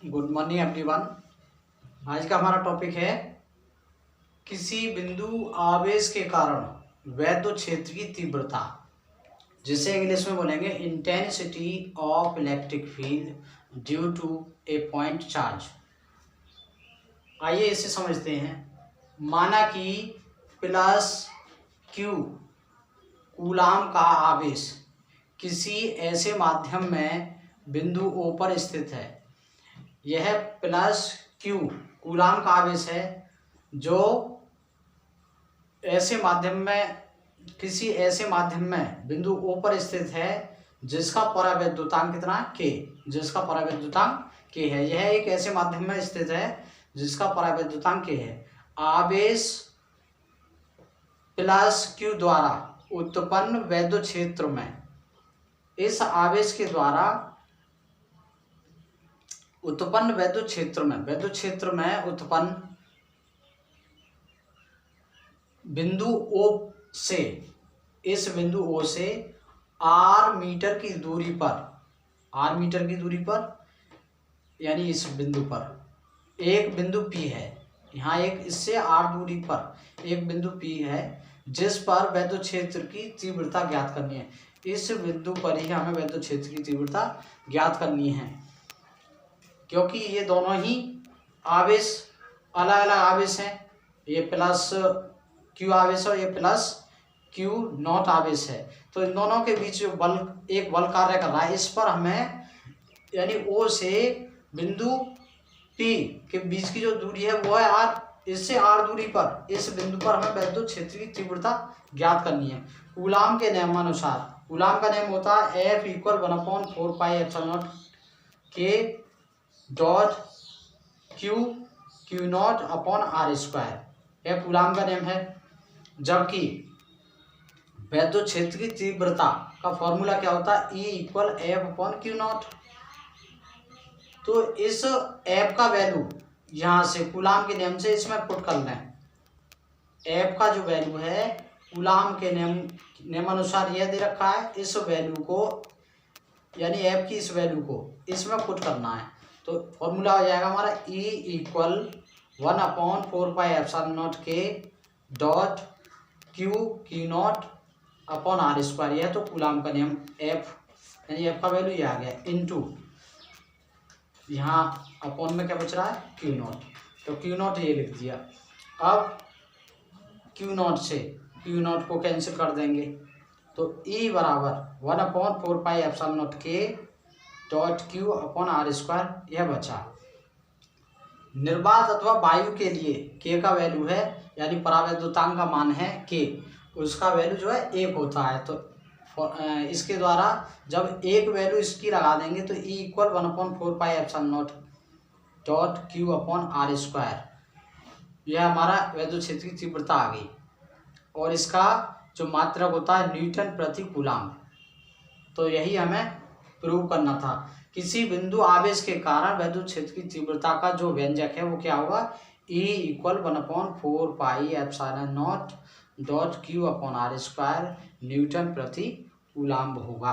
Good morning everyone. आज का हमारा टॉपिक है किसी बिंदु आवेश के कारण वैद्युत क्षेत्र की तीव्रता, जिसे इंग्लिश में बोलेंगे intensity of electric field due to a point charge. आइए इसे समझते हैं। माना कि प्लस क्यू कूलाम का आवेश किसी ऐसे माध्यम में बिंदु O पर स्थित है। यह प्लस क्यू कूलाम का आवेश है जो ऐसे माध्यम में किसी ऐसे माध्यम में बिंदु O पर स्थित है जिसका परावैद्युतांक कितना K, जिसका परावैद्युतांक K है। यह एक ऐसे माध्यम में स्थित है जिसका परावैद्युतांक K है। आवेश प्लस क्यू द्वारा उत्पन्न वैद्युत क्षेत्र में, इस आवेश के द्वारा उत्पन्न वैद्युत क्षेत्र में उत्पन्न बिंदु O से, इस बिंदु O से r मीटर की दूरी पर, यानी इस बिंदु पर एक बिंदु P है। यहाँ एक इससे r दूरी पर एक बिंदु P है जिस पर वैद्युत क्षेत्र की तीव्रता ज्ञात करनी है। इस बिंदु पर ही हमें वैद्युत क्षेत्र की तीव्रता ज्ञात करनी है, क्योंकि ये दोनों ही आवेश अलग अलग आवेश हैं। ये प्लस क्यू आवेश और ये प्लस क्यू नॉट आवेश है। तो इन दोनों के बीच जो एक बल कार्य कर रहा है, इस पर हमें यानी O से बिंदु P के बीच की जो दूरी है वो है r। इससे r दूरी पर इस बिंदु पर हमें वैद्युत क्षेत्र की तीव्रता ज्ञात करनी है। कूलाम के नियमानुसार, कूलाम का नियम होता है F = 1/4πε0 K dot Q not upon r²। यह कूलाम का नियम है। जबकि वैद्युत क्षेत्र की तीव्रता का फॉर्मूला क्या होता है? E = F/Q0। तो इस F का वैल्यू यहाँ से कूलाम के नियम से इसमें पुट कर लें। F का जो वैल्यू है कूलाम के नियमानुसार यह दे रखा है। इस वैल्यू को यानी F की इस वैल्यू को इसमें पुट करना है। तो फॉर्मूला हो जाएगा हमारा E = 1/4πε0 K dot Q upon r²। यह तो कूलाम का नियम F, यानी F का वैल्यू ये आ गया इनटू यहाँ अपॉन में क्या बच रहा है Q0। तो Q0 ये लिख दिया। अब Q0 से Q0 को कैंसिल कर देंगे तो E = 1/4πε0 K dot Q upon r²। यह बचा। निर्वात अथवा वायु के लिए K का वैल्यू है, यानी परावैद्युतांक का मान है K, उसका वैल्यू जो है 1 होता है। तो इसके द्वारा जब एक वैल्यू इसकी लगा देंगे तो E = 1/4πε0 dot Q upon r²। यह हमारा वैद्युत क्षेत्र की तीव्रता आ गई। और इसका जो मात्रक होता है न्यूटन प्रति कूलाम। तो यही हमें प्रूव करना था। किसी बिंदु आवेश के कारण वैद्युत क्षेत्र की तीव्रता का जो व्यंजक है वो क्या होगा? E = 1/4πε0 dot Q upon r² newton प्रति कूलाम होगा।